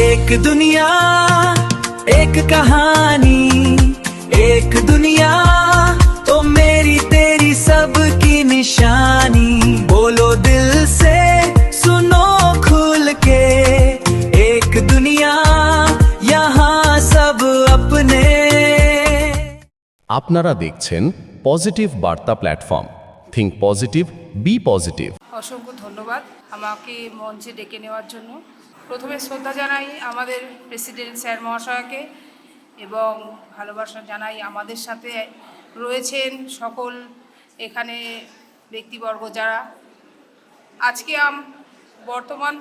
एक दुनिया एक कहानी, एक दुनिया तो मेरी तेरी सबकी निशानी। बोलो दिल से सुनो खुल के, एक दुनिया यहाँ सब अपने। আপনারা দেখছেন পজিটিভ বার্তা platform. Think positive, be positive. অসংখ্য ধন্যবাদ আমাকে মঞ্চে ডেকে নেওয়ার জন্য। প্রথমে শ্রদ্ধা জানাই আমাদের প্রেসিডেন্ট স্যার মহাশয়কে এবং ভালোবাসা জানাই আমাদের সাথে রয়েছেন সকল এখানে ব্যক্তিবর্গ যারা আজকে বর্তমান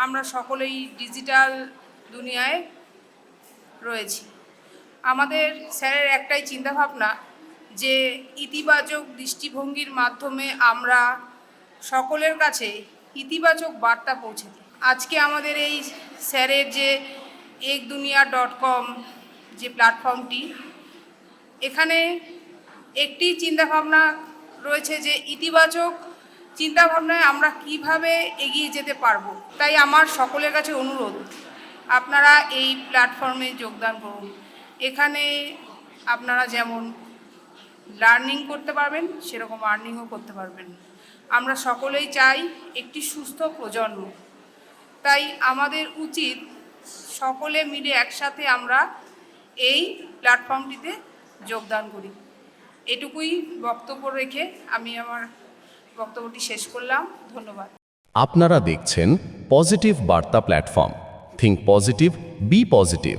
আমরা সকলেই ডিজিটাল দুনিয়ায় রয়েছি। আমাদের স্যারের একটাই চিন্তাভাবনা যে ইতিবাচক দৃষ্টিভঙ্গির মাধ্যমে আমরা সকলের কাছে ইতিবাচক বার্তা পৌঁছে দিই। আজকে আমাদের এই স্যারের যে ekduniya.com যে প্ল্যাটফর্মটি, এখানে একটি চিন্তাভাবনা রয়েছে যে ইতিবাচক চিন্তাভাবনায় আমরা কিভাবে এগিয়ে যেতে পারবো। তাই আমার সকলের কাছে অনুরোধ, আপনারা এই প্ল্যাটফর্মে যোগদান করুন। এখানে আপনারা যেমন লার্নিং করতে পারবেন সেরকম আর্নিংও করতে পারবেন। আমরা সকলেই চাই একটি সুস্থ প্রজন্ম, তাই আমাদের উচিত সকলে মিলে একসাথে আমরা এই প্ল্যাটফর্মটিতে যোগদান করি। এটুকুই বক্তব্য রেখে আমি আমার বক্তব্যটি শেষ করলাম। ধন্যবাদ। আপনারা দেখছেন পজিটিভ বার্তা platform. Think positive, be positive.